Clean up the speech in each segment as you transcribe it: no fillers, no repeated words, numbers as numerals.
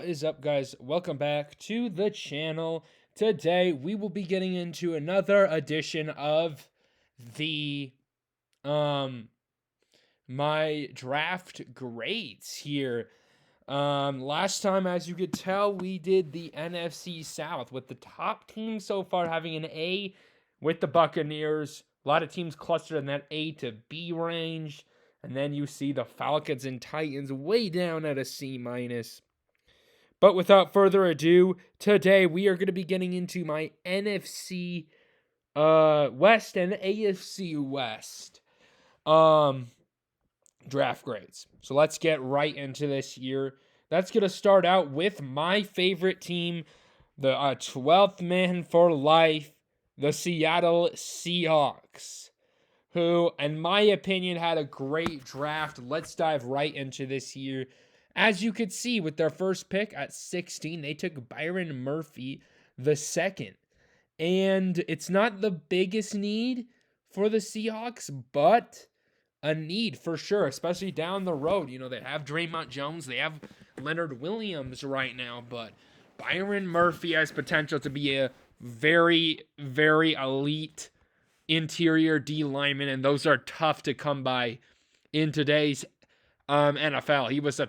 What is up, guys? Welcome back to the channel. Today we will be getting into another edition of the my draft grades here. Last time, as you could tell, we did the NFC South with the top team so far having an A with the Buccaneers. A lot of teams clustered in that A to B range, and then you see the Falcons and Titans way down at a C minus. But without further ado, today we are going to be getting into my NFC West and AFC West draft grades. So let's get right into this year. That's going to start out with my favorite team, the 12th man for life, the Seattle Seahawks, who, in my opinion, had a great draft. Let's dive right into this year. As you could see, with their first pick at 16, they took Byron Murphy the second. And it's not the biggest need for the Seahawks, but a need for sure, especially down the road. You know, they have Draymond Jones, they have Leonard Williams right now, but Byron Murphy has potential to be a very, very elite interior D lineman, and those are tough to come by in today's NFL. He was a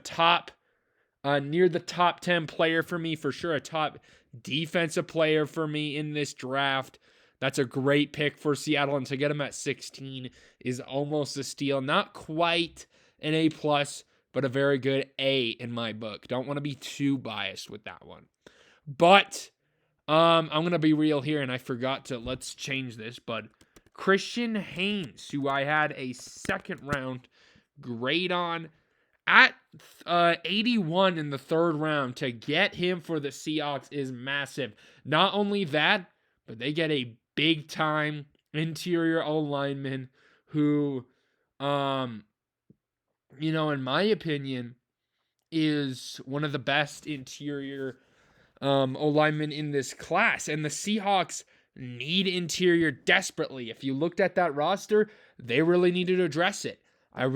near the top 10 player for me, for sure, a top defensive player for me in this draft. That's a great pick for Seattle, and to get him at 16 is almost a steal. Not quite an A+, but a very good A in my book. Don't want to be too biased with that one. But I'm going to be real here, and I forgot to, let's change this, but Christian Haynes, who I had a second round grade on, at 81 in the third round, to get him for the Seahawks is massive. Not only that, but they get a big-time interior O-lineman who, in my opinion, is one of the best interior O-linemen in this class. And the Seahawks need interior desperately. If you looked at that roster, they really needed to address it. I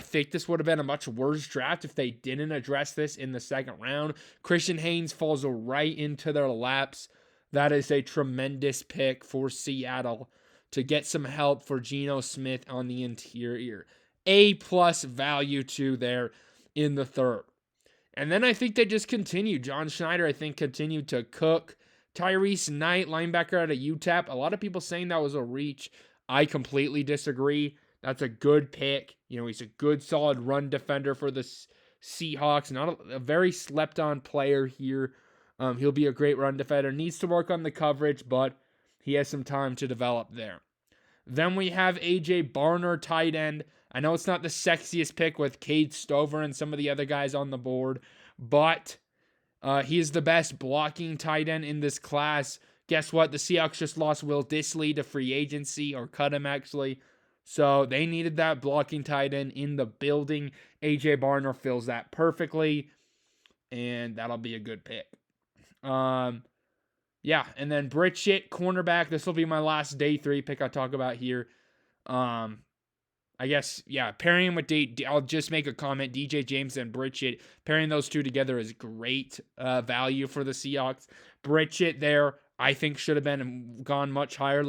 think this would have been a much worse draft if they didn't address this in the second round. Christian Haynes falls right into their laps. That is a tremendous pick for Seattle to get some help for Geno Smith on the interior. A+ value too there in the third. And then I think they just continued. John Schneider, I think, continued to cook. Tyrese Knight, linebacker out of UTEP. A lot of people saying that was a reach. I completely disagree. That's a good pick. You know, he's a good, solid run defender for the Seahawks. Not a very slept-on player here. He'll be a great run defender. Needs to work on the coverage, but he has some time to develop there. Then we have A.J. Barner, tight end. I know it's not the sexiest pick with Cade Stover and some of the other guys on the board, but he is the best blocking tight end in this class. Guess what? The Seahawks just lost Will Dissly to free agency, or cut him actually. So they needed that blocking tight end in the building. A.J. Barner fills that perfectly, and that'll be a good pick. And then Bridget, cornerback. This will be my last day 3 pick I'll talk about here. Pairing him with I'll just make a comment. DJ James and Bridget, pairing those two together is great value for the Seahawks. Bridget there, I think, should have gone much higher.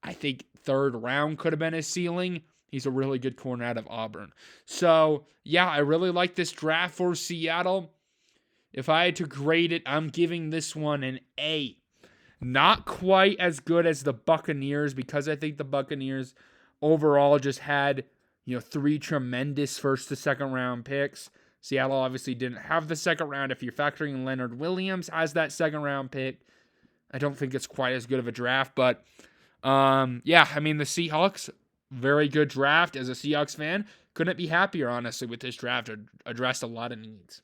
I think third round could have been his ceiling. He's a really good corner out of Auburn. So, I really like this draft for Seattle. If I had to grade it, I'm giving this one an A. Not quite as good as the Buccaneers, because I think the Buccaneers overall just had, 3 tremendous first to second round picks. Seattle obviously didn't have the second round. If you're factoring in Leonard Williams as that second round pick, I don't think it's quite as good of a draft. But, the Seahawks, very good draft. As a Seahawks fan, couldn't be happier, honestly, with this draft. It addressed a lot of needs.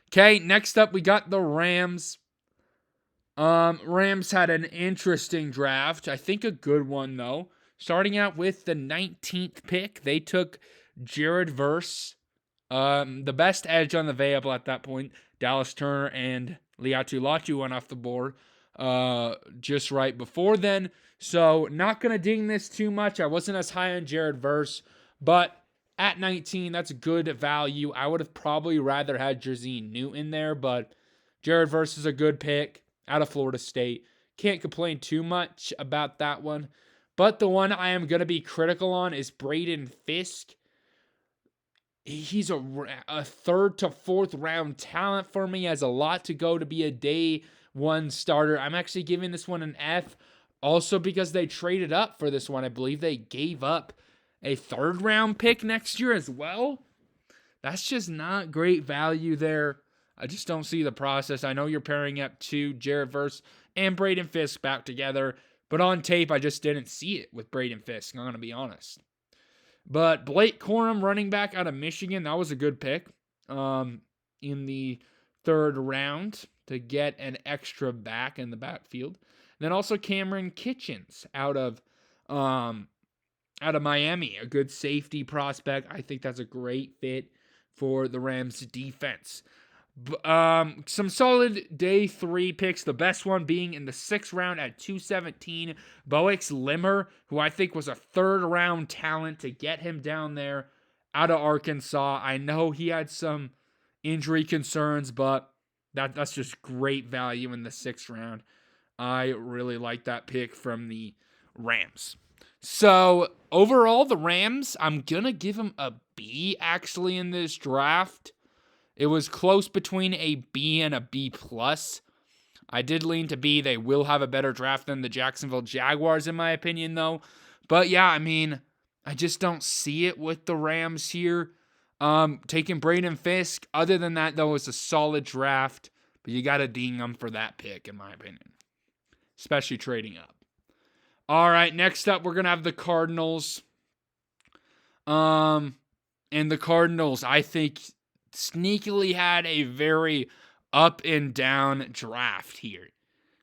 Okay, next up, we got the Rams. Rams had an interesting draft. I think a good one, though. Starting out with the 19th pick, they took Jared Verse, the best edge on the available at that point. Dallas Turner and Liatu Latu went off the board just right before then. So, not going to ding this too much. I wasn't as high on Jared Verse, but At 19, that's good value. I would have probably rather had Jersey Newton there, but Jared Verse is a good pick out of Florida State. Can't complain too much about that one. But the one I am going to be critical on is Braden Fisk. He's a third to fourth round talent for me. Has a lot to go to be a day one starter. I'm actually giving this one an F. Also because they traded up for this one. I believe they gave up a third round pick next year as well. That's just not great value there. I just don't see the process. I know you're pairing up two, Jared Verse and Braden Fisk back together, but on tape, I just didn't see it with Braden Fisk, I'm going to be honest. But Blake Corum, running back out of Michigan, that was a good pick in the third round to get an extra back in the backfield. Then also Cameron Kitchens out of Miami, a good safety prospect. I think that's a great fit for the Rams defense. Some solid day 3 picks. The best one being in the 6th round at 217, Boix Limmer, who I think was a 3rd round talent to get him down there out of Arkansas. I know he had some injury concerns, but that's just great value in the 6th round. I really like that pick from the Rams. So, overall, the Rams, I'm going to give them a B, actually, in this draft. It was close between a B and a B+. I did lean to B. They will have a better draft than the Jacksonville Jaguars, in my opinion, though. But, yeah, I mean, I just don't see it with the Rams here. Taking Braden Fisk, other than that, though, it's a solid draft. But you got to ding them for that pick, in my opinion. Especially trading up. All right, next up, we're going to have the Cardinals. And the Cardinals, I think, sneakily had a very up and down draft here.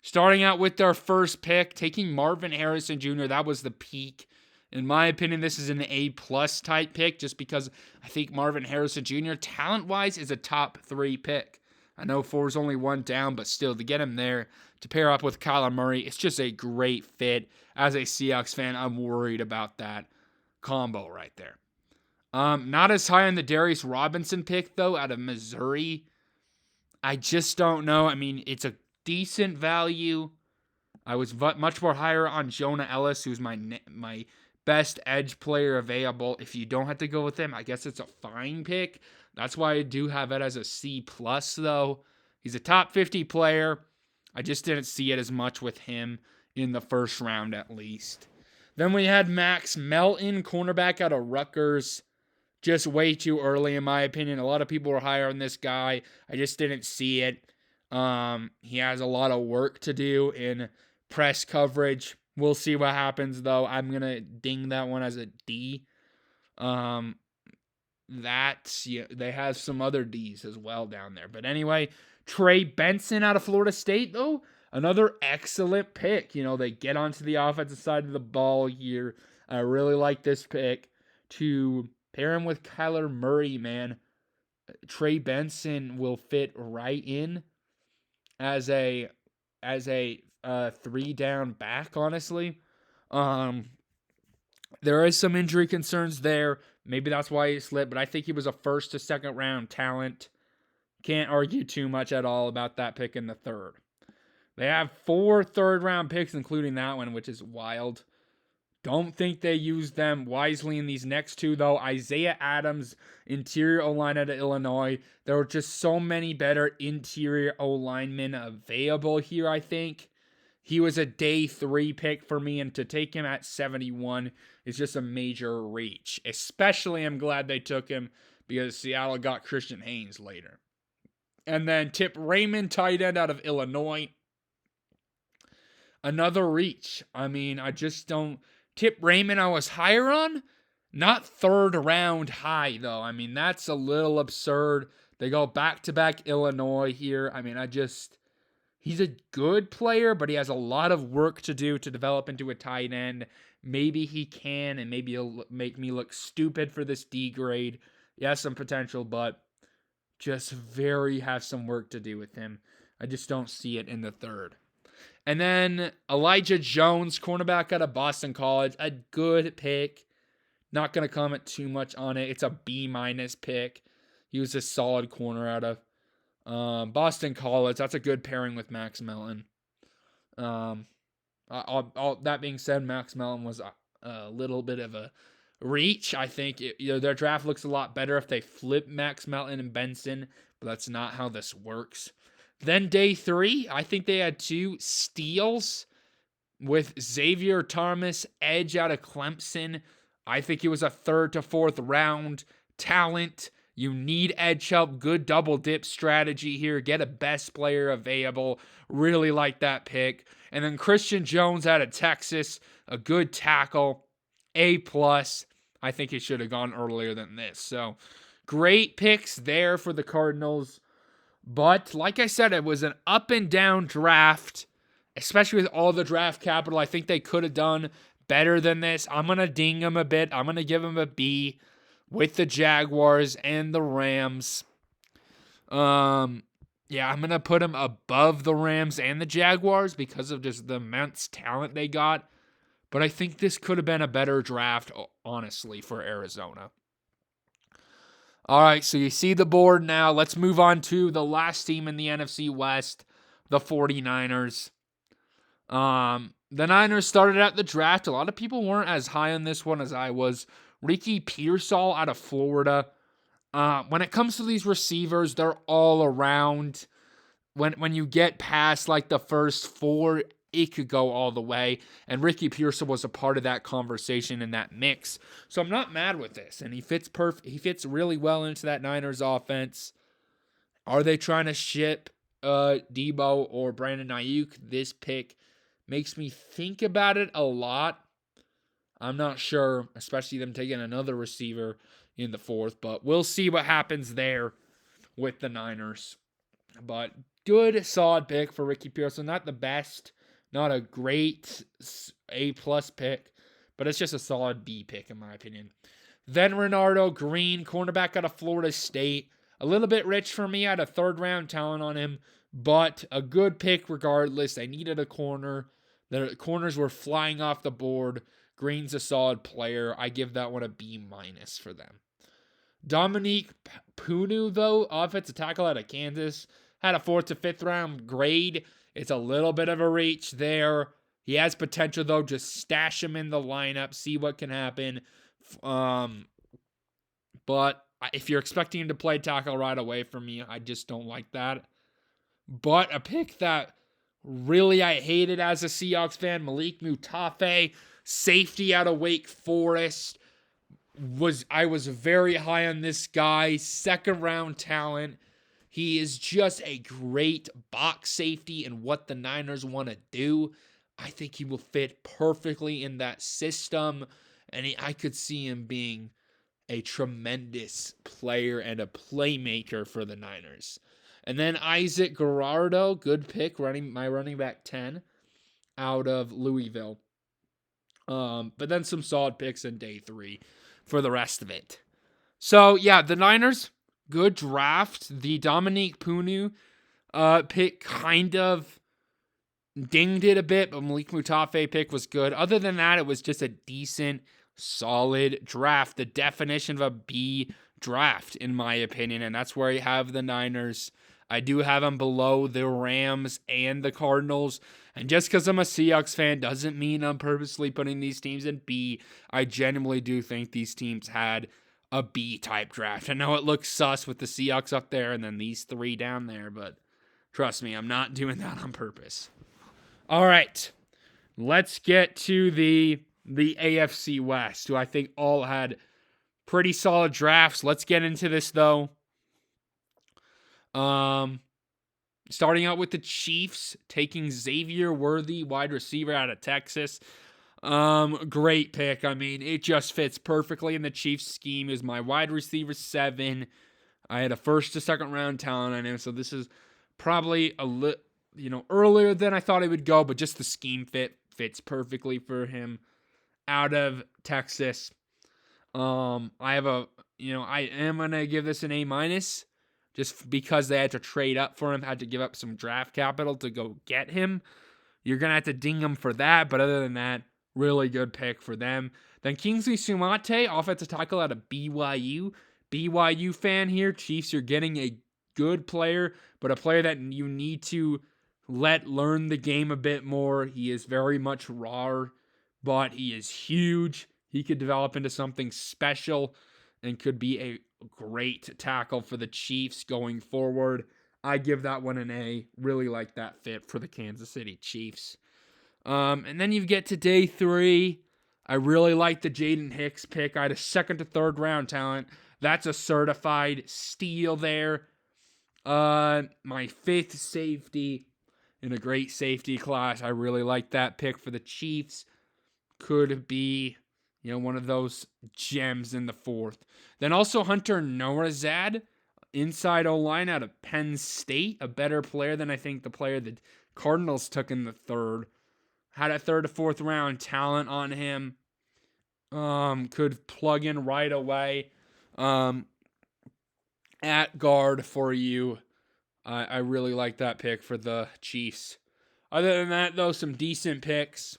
Starting out with their first pick, taking Marvin Harrison Jr., that was the peak. In my opinion, this is an A+ type pick just because I think Marvin Harrison Jr., talent-wise, is a top 3 pick. I know 4 is only 1 down, but still, to get him there, to pair up with Kyler Murray, it's just a great fit. As a Seahawks fan, I'm worried about that combo right there. Not as high on the Darius Robinson pick, though, out of Missouri. I just don't know. I mean, it's a decent value. I was much more higher on Jonah Ellis, who's my best edge player available. If you don't have to go with him, I guess it's a fine pick. That's why I do have it as a C+, though. He's a top 50 player. I just didn't see it as much with him in the first round, at least. Then we had Max Melton, cornerback out of Rutgers. Just way too early, in my opinion. A lot of people were higher on this guy. I just didn't see it. He has a lot of work to do in press coverage. We'll see what happens, though. I'm going to ding that one as a D. They have some other D's as well down there. But anyway, Trey Benson out of Florida State, though, another excellent pick. They get onto the offensive side of the ball here. I really like this pick to pair him with Kyler Murray, man. Trey Benson will fit right in as a 3-down back, honestly. There is some injury concerns there. Maybe that's why he slipped, but I think he was a 1st to 2nd round talent. Can't argue too much at all about that pick in the 3rd. They have 4 3rd-round picks, including that one, which is wild. Don't think they used them wisely in these next 2, though. Isaiah Adams, interior O-line out of Illinois. There were just so many better interior O-linemen available here, I think. He was a day 3 pick for me, and to take him at 71 is just a major reach. Especially, I'm glad they took him because Seattle got Christian Haynes later. And then Tip Raymond, tight end out of Illinois. Another reach. I mean, I just don't... Tip Raymond I was higher on. Not 3rd round high, though. I mean, that's a little absurd. They go back-to-back Illinois here. I mean, he's a good player, but he has a lot of work to do to develop into a tight end. Maybe he can, and maybe he'll make me look stupid for this D grade. He has some potential, but just have some work to do with him. I just don't see it in the 3rd. And then Elijah Jones, cornerback out of Boston College, a good pick. Not going to comment too much on it. It's a B- pick. He was a solid corner out of Boston College. That's a good pairing with Max Melton. That being said, Max Melton was a little bit of a reach. I think their draft looks a lot better if they flip Max Melton and Benson, but that's not how this works. Then day 3, I think they had 2 steals with Xavier Thomas, edge out of Clemson. I think he was a 3rd to 4th round talent. You need edge help. Good double dip strategy here. Get a best player available. Really like that pick. And then Christian Jones out of Texas, a good tackle, A+. I think he should have gone earlier than this. So great picks there for the Cardinals. But like I said, it was an up and down draft, especially with all the draft capital. I think they could have done better than this. I'm going to ding them a bit. I'm going to give them a B with the Jaguars and the Rams. I'm going to put them above the Rams and the Jaguars because of just the immense talent they got. But I think this could have been a better draft, honestly, for Arizona. All right, so you see the board now. Let's move on to the last team in the NFC West, the 49ers. The Niners started out the draft. A lot of people weren't as high on this one as I was. Ricky Pearsall out of Florida. When it comes to these receivers, they're all around. When you get past like the first 4, it could go all the way. And Ricky Pearsall was a part of that conversation and that mix. So I'm not mad with this. And he fits He fits really well into that Niners offense. Are they trying to ship Debo or Brandon Ayuk? This pick makes me think about it a lot. I'm not sure, especially them taking another receiver in the 4th. But we'll see what happens there with the Niners. But good, solid pick for Ricky Pearsall. Not the best. Not a great A+ pick, but it's just a solid B pick in my opinion. Then Renardo Green, cornerback out of Florida State. A little bit rich for me. I had a 3rd round talent on him, but a good pick regardless. They needed a corner. The corners were flying off the board. Green's a solid player. I give that one a B- for them. Dominique Punu, though, offensive tackle out of Kansas, had a 4th to 5th round grade. It's a little bit of a reach there. He has potential, though. Just stash him in the lineup. See what can happen. But if you're expecting him to play tackle right away from me, I just don't like that. But a pick that really I hated as a Seahawks fan, Malik Mutafe, safety out of Wake Forest. I was very high on this guy. 2nd round talent. He is just a great box safety and what the Niners want to do. I think he will fit perfectly in that system. And I could see him being a tremendous player and a playmaker for the Niners. And then Isaac Gerardo, good pick, my running back 10 out of Louisville. But then some solid picks in day 3 for the rest of it. So, yeah, the Niners, good draft. The Dominique Punu pick kind of dinged it a bit, but Malik Mutafe pick was good. Other than that, it was just a decent, solid draft. The definition of a B draft, in my opinion, and that's where I have the Niners. I do have them below the Rams and the Cardinals. And just because I'm a Seahawks fan doesn't mean I'm purposely putting these teams in B. I genuinely do think these teams had a B-type draft. I know it looks sus with the Seahawks up there and then these 3 down there, but trust me, I'm not doing that on purpose. All right, let's get to the AFC West, who I think all had pretty solid drafts. Let's get into this, though. Starting out with the Chiefs, taking Xavier Worthy, wide receiver out of Texas. Great pick. I mean, it just fits perfectly in the Chiefs scheme. Is my wide receiver 7. I had a 1st to 2nd round talent on him, so this is probably a little, earlier than I thought it would go, but just the scheme fits perfectly for him out of Texas. I am gonna give this an A-, just because they had to trade up for him, had to give up some draft capital to go get him. You're gonna have to ding them for that, but other than that, really good pick for them. Then Kingsley Sumate, offensive tackle out of BYU. BYU fan here. Chiefs, you're getting a good player, but a player that you need to let learn the game a bit more. He is very much raw, but he is huge. He could develop into something special and could be a great tackle for the Chiefs going forward. I give that one an A. Really like that fit for the Kansas City Chiefs. And then you get to day 3. I really like the Jaden Hicks pick. I had a 2nd to 3rd round talent. That's a certified steal there. My 5th safety in a great safety class. I really like that pick for the Chiefs. Could be, one of those gems in the 4th. Then also Hunter Norazad, inside O-line out of Penn State. A better player than I think the player the Cardinals took in the 3rd. Had a 3rd to 4th round talent on him. Could plug in right away. At guard for you. I really like that pick for the Chiefs. Other than that, though, some decent picks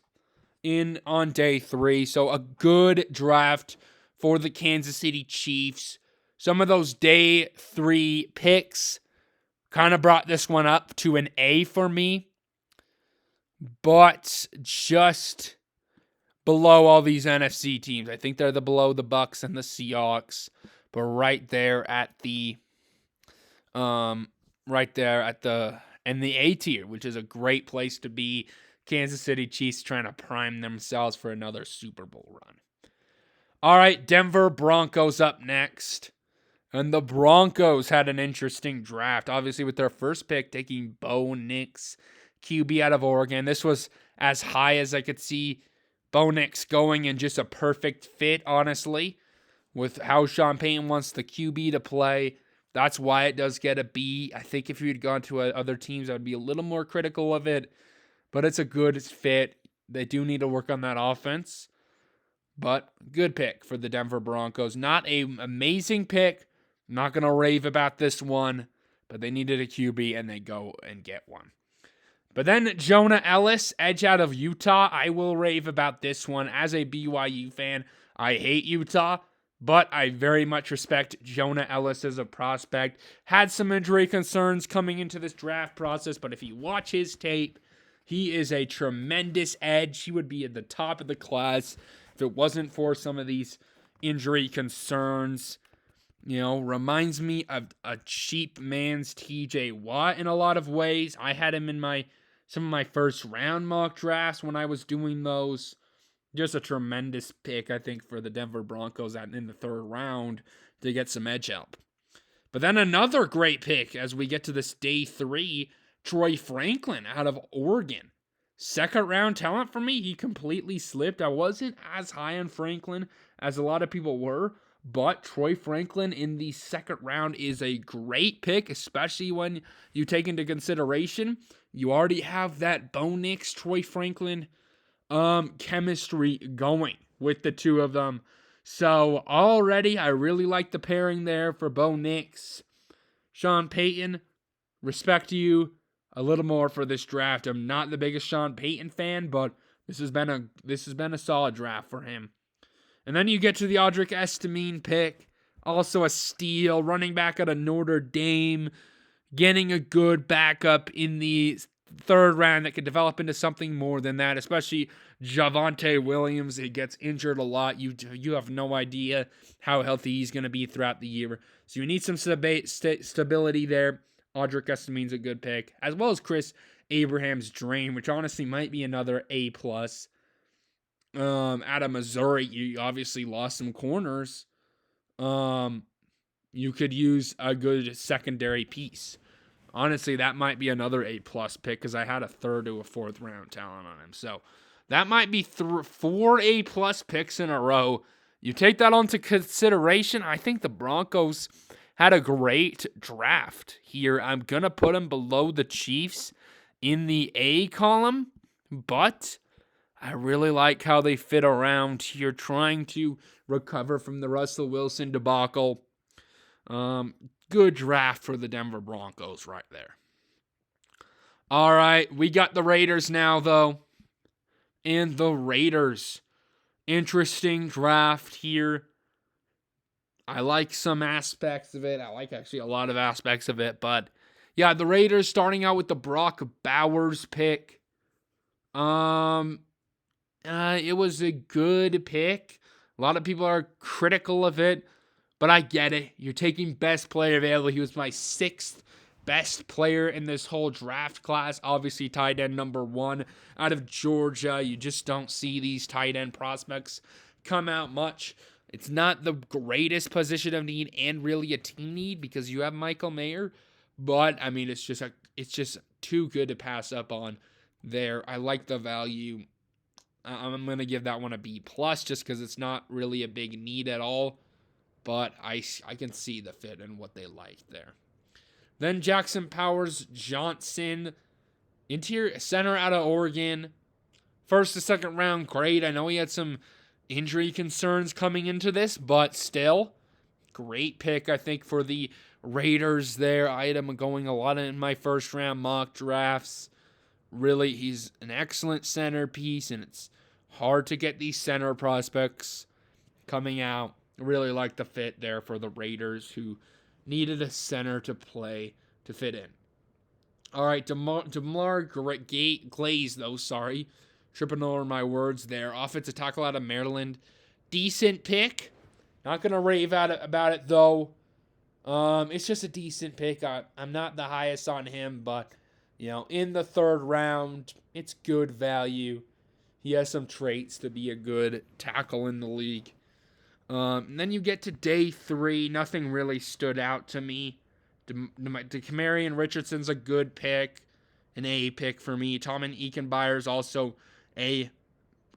on day 3. So a good draft for the Kansas City Chiefs. Some of those day 3 picks kind of brought this one up to an A for me, but just below all these NFC teams. I think they're below the Bucs and the Seahawks, but right there at the in the A tier, which is a great place to be. Kansas City Chiefs trying to prime themselves for another Super Bowl run. All right, Denver Broncos up next. And the Broncos had an interesting draft, obviously with their first pick taking Bo Nix, QB out of Oregon. This was as high as I could see Bo Nix going, and just a perfect fit, honestly, with how Sean Payton wants the QB to play. That's why it does get a B. I think if you had gone to other teams, I would be a little more critical of it. But it's a good fit. They do need to work on that offense. But good pick for the Denver Broncos. Not an amazing pick. I'm not going to rave about this one. But they needed a QB, and they go and get one. But then Jonah Ellis, edge out of Utah. I will rave about this one. As a BYU fan, I hate Utah, but I very much respect Jonah Ellis as a prospect. Had some injury concerns coming into this draft process, but if you watch his tape, he is a tremendous edge. He would be at the top of the class if it wasn't for some of these injury concerns. Reminds me of a cheap man's TJ Watt in a lot of ways. I had him in some of my first round mock drafts when I was doing those. Just a tremendous pick, I think, for the Denver Broncos in the 3rd round to get some edge help. But then another great pick as we get to this day 3, Troy Franklin out of Oregon. 2nd round talent for me. He completely slipped. I wasn't as high on Franklin as a lot of people were, but Troy Franklin in the 2nd round is a great pick, especially when you take into consideration you already have that Bo Nix, Troy Franklin chemistry going with the two of them. So already I really like the pairing there for Bo Nix. Sean Payton, respect to you a little more for this draft. I'm not the biggest Sean Payton fan, but this has been a solid draft for him. And then you get to the Audric Estimine pick, also a steal, running back out of Notre Dame, getting a good backup in the 3rd round that could develop into something more than that, especially Javonte Williams. He gets injured a lot. You have no idea how healthy he's going to be throughout the year. So you need some stability there. Audric Estimine's a good pick, as well as Chris Abraham's Drain, which honestly might be another A+. Out of Missouri, you obviously lost some corners. You could use a good secondary piece. Honestly, that might be another A+ pick because I had a 3rd to a 4th round talent on him. So that might be 4 A+ picks in a row. You take that onto consideration. I think the Broncos had a great draft here. I'm going to put them below the Chiefs in the A column, but I really like how they fit around here, trying to recover from the Russell Wilson debacle. Good draft for the Denver Broncos right there. All right, we got the Raiders now, though. And the Raiders Interesting draft here. I like some aspects of it. I like actually a lot of aspects of it. But yeah, the Raiders starting out with the Brock Bowers pick. It was a good pick. A lot of people are critical of it, but I get it. You're taking best player available. He was my 6th best player in this whole draft class. Obviously, tight end number 1 out of Georgia. You just don't see these tight end prospects come out much. It's not the greatest position of need and really a team need because you have Michael Mayer, but I mean it's just too good to pass up on there. I like the value. I'm going to give that one a B plus just because it's not really a big need at all, but I can see the fit and what they like there. Then Jackson Powers Johnson, interior center out of Oregon. First to second round, great. I know he had some injury concerns coming into this, but still, great pick, I think, for the Raiders there. I had him going a lot in my first round mock drafts. Really, he's an excellent centerpiece, and it's hard to get these center prospects coming out. Really like the fit there for the Raiders, who needed a center to play to fit in. All right, DeMar Glaze, though, sorry. Tripping over my words there. Offensive tackle out of Maryland. Decent pick. Not going to rave about it, though. It's just a decent pick. I'm not the highest on him, but, in the 3rd round, it's good value. He has some traits to be a good tackle in the league. And then you get to day 3. Nothing really stood out to me. DeCamarion Richardson's a good pick. An A pick for me. Tommen Eichenbeyer's also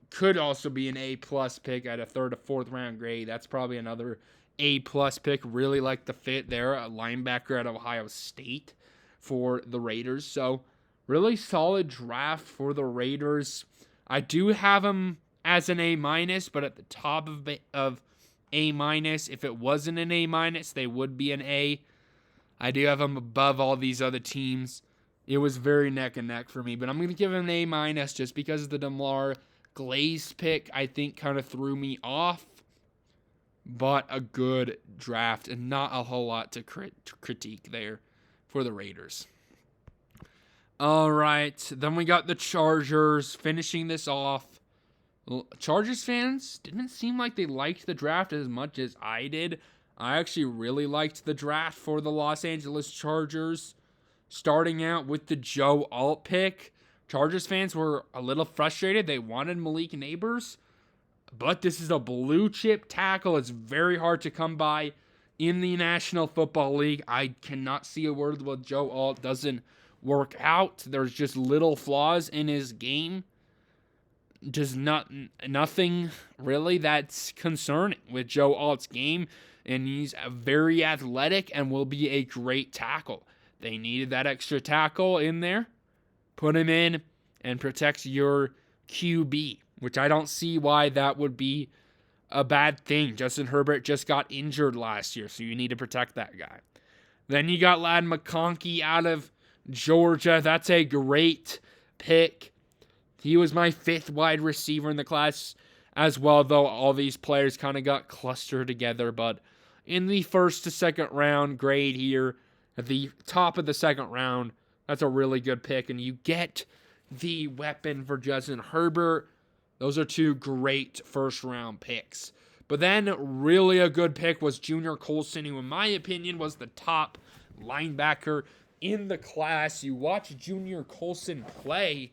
could also be an A plus pick at a 3rd or 4th round grade. That's probably another A plus pick. Really like the fit there. A linebacker at Ohio State for the Raiders. So really solid draft for the Raiders. I do have him as an A minus, but at the top of A minus. If it wasn't an A minus, they would be an A. I do have him above all these other teams. It was very neck and neck for me, but I'm going to give him an A minus just because of the DeMar Glaze pick. I think kind of threw me off, but a good draft and not a whole lot to critique there for the Raiders. All right, then we got the Chargers finishing this off. Chargers fans didn't seem like they liked the draft as much as I did. I actually really liked the draft for the Los Angeles Chargers. Starting out with the Joe Alt pick, Chargers fans were a little frustrated. They wanted Malik Nabers, but this is a blue chip tackle. It's very hard to come by in the National Football League. I cannot see a world where Joe Alt doesn't work out. There's just little flaws in his game. Just nothing really that's concerning with Joe Alt's game, and he's very athletic and will be a great tackle. They needed that extra tackle in there. Put him in and protect your QB, which I don't see why that would be a bad thing. Justin Herbert just got injured last year, so you need to protect that guy. Then you got Ladd McConkey out of Georgia. That's a great pick. He was my 5th wide receiver in the class as well, though all these players kind of got clustered together. But in the 1st to 2nd round grade here, at the top of the 2nd round, that's a really good pick. And you get the weapon for Justin Herbert. Those are 2 great 1st round picks. But then really a good pick was Junior Colson, who in my opinion was the top linebacker in the class. You watch Junior Colson play,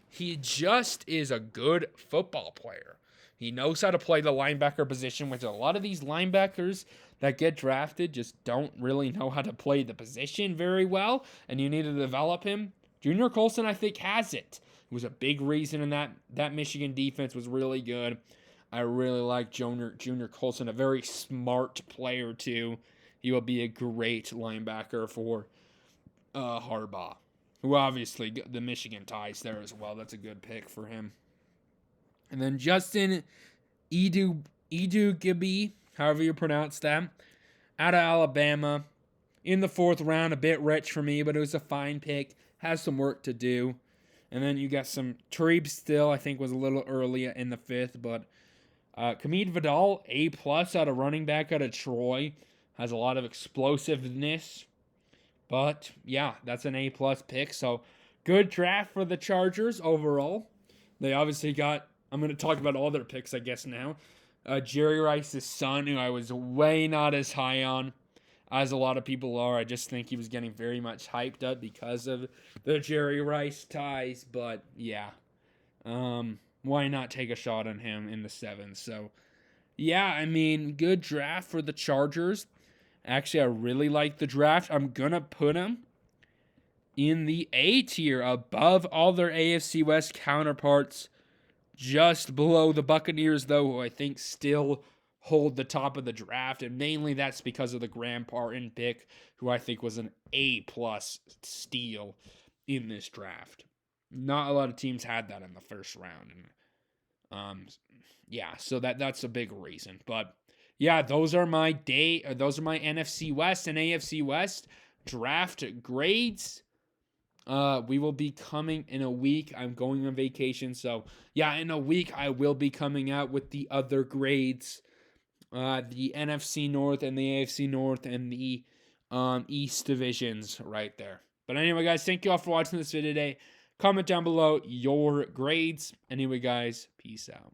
he just is a good football player. He knows how to play the linebacker position, which a lot of these linebackers that get drafted just don't really know how to play the position very well, and you need to develop him. Junior Colson, I think, has it. It was a big reason in that Michigan defense was really good. I really like Junior Colson, a very smart player, too. He will be a great linebacker for Harbaugh, who obviously the Michigan ties there as well. That's a good pick for him. And then Justin Edugbe, however you pronounce that, out of Alabama. In the 4th round, a bit rich for me, but it was a fine pick. Has some work to do. And then you got some Tariq still, I think was a little early in the 5th, but Kamid Vidal, A+ out of running back out of Troy. Has a lot of explosiveness. But, yeah, that's an A+ pick. So, good draft for the Chargers overall. They obviously got, I'm going to talk about all their picks, I guess, now. Jerry Rice's son, who I was way not as high on as a lot of people are. I just think he was getting very much hyped up because of the Jerry Rice ties. But, yeah. Why not take a shot on him in the 7th? So, yeah, I mean, good draft for the Chargers. Actually, I really like the draft. I'm going to put him in the A tier above all their AFC West counterparts, just below the Buccaneers, though, who I think still hold the top of the draft. And mainly that's because of the Graham Parton pick, who I think was an A+ steal in this draft. Not a lot of teams had that in the first round. And yeah, so that's a big reason. But yeah, those are my NFC West and AFC West draft grades. We will be coming in a week. I'm going on vacation, so yeah, in a week I will be coming out with the other grades, the NFC North and the AFC North and the East divisions right there. But anyway, guys, thank you all for watching this video today. Comment down below your grades. Anyway, guys, peace out.